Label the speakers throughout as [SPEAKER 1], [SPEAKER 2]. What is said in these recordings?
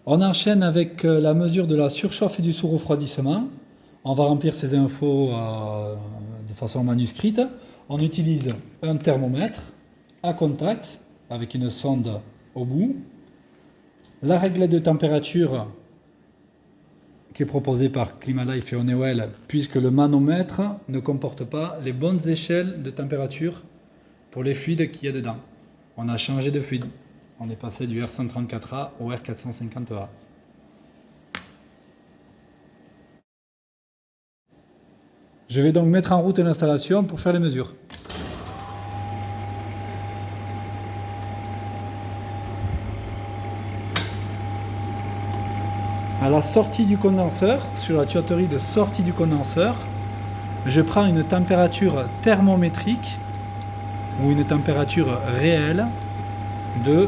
[SPEAKER 1] On enchaîne avec la mesure de la surchauffe et du sous-refroidissement. On va remplir ces infos de façon manuscrite. On utilise un thermomètre à contact avec une sonde au bout. La réglette de température qui est proposée par Climalife et Honeywell, puisque le manomètre ne comporte pas les bonnes échelles de température pour les fluides qu'il y a dedans. On a changé de fluide. On est passé du R134A au R450A. Je vais donc mettre en route l'installation pour faire les mesures. À la sortie du condenseur, sur la tuyauterie de sortie du condenseur, je prends une température thermométrique ou une température réelle de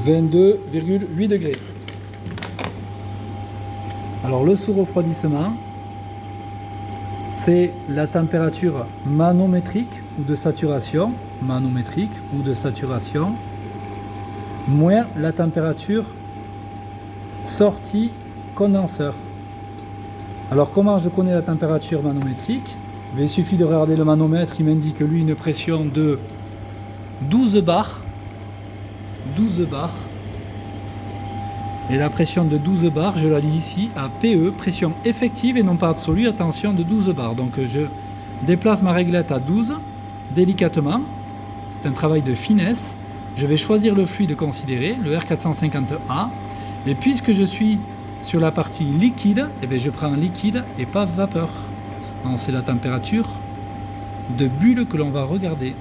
[SPEAKER 1] 22,8 degrés. Alors le sous-refroidissement, c'est la température manométrique ou de saturation, moins la température sortie condenseur. Alors comment je connais la température manométrique? Il suffit de regarder le manomètre, il m'indique lui une pression de 12 bars. Et la pression de 12 bars, je la lis ici à PE, pression effective et non pas absolue, attention, de 12 bars. Donc je déplace ma réglette à 12, délicatement, c'est un travail de finesse. Je vais choisir le fluide considéré, le R450A, et puisque je suis sur la partie liquide, eh bien je prends liquide et pas vapeur. C'est la température de bulle que l'on va regarder.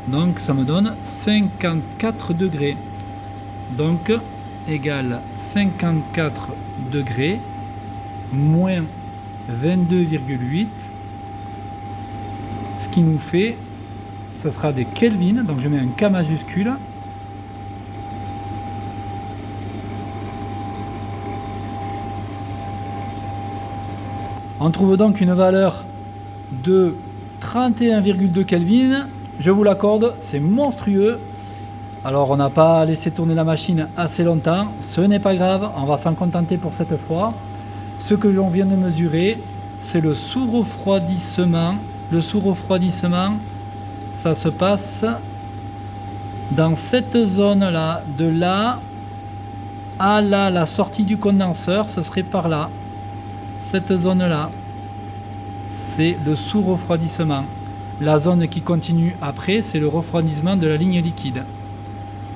[SPEAKER 1] Donc ça me donne 54 degrés. Donc égale 54 degrés moins 22,8. Ce qui nous fait, ça sera des Kelvin. Donc je mets un K majuscule. On trouve donc une valeur de 31,2 Kelvin. Je vous l'accorde, c'est monstrueux. Alors on n'a pas laissé tourner la machine assez longtemps, ce n'est pas grave, on va s'en contenter pour cette fois. Ce que l'on vient de mesurer, c'est le sous-refroidissement. Le sous-refroidissement, ça se passe dans cette zone-là, de là à là, la sortie du condenseur, ce serait par là. Cette zone-là, c'est le sous-refroidissement. La zone qui continue après, c'est le refroidissement de la ligne liquide.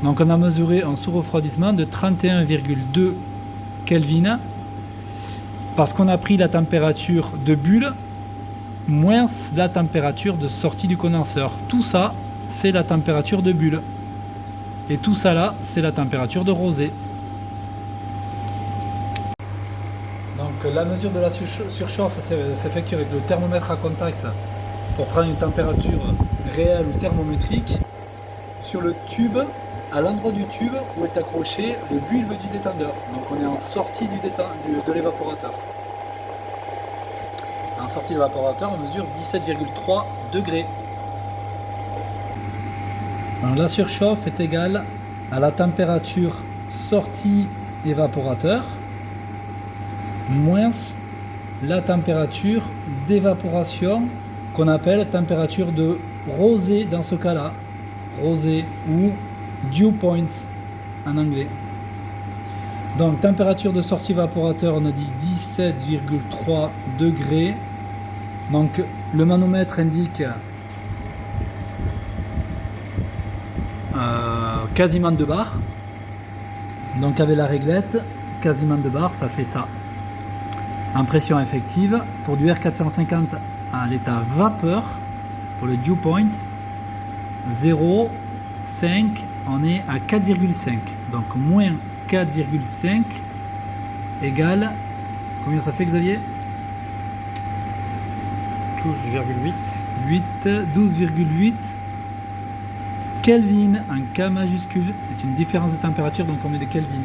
[SPEAKER 1] Donc on a mesuré un sous-refroidissement de 31,2 Kelvin parce qu'on a pris la température de bulle moins la température de sortie du condenseur. Tout ça, c'est la température de bulle. Et tout ça là, c'est la température de rosée. Donc la mesure de la surchauffe s'effectue avec le thermomètre à contact pour prendre une température réelle ou thermométrique sur le tube, à l'endroit du tube où est accroché le bulbe du détendeur. Donc on est en sortie de l'évaporateur. En sortie de l'évaporateur, on mesure 17,3 degrés. Alors, la surchauffe est égale à la température sortie évaporateur moins la température d'évaporation qu'on appelle température de rosée dans ce cas-là, rosée ou dew point en anglais. Donc température de sortie évaporateur, on a dit 17,3 degrés. Donc le manomètre indique quasiment 2 bars. Donc avec la réglette, quasiment 2 bars, ça fait ça. En pression effective, pour du R450 à l'état vapeur, pour le dew point, 0,5, on est à 4,5. Donc moins 4,5 égale, combien ça fait Xavier? 12,8 Kelvin, un K majuscule, c'est une différence de température, donc on met des Kelvin.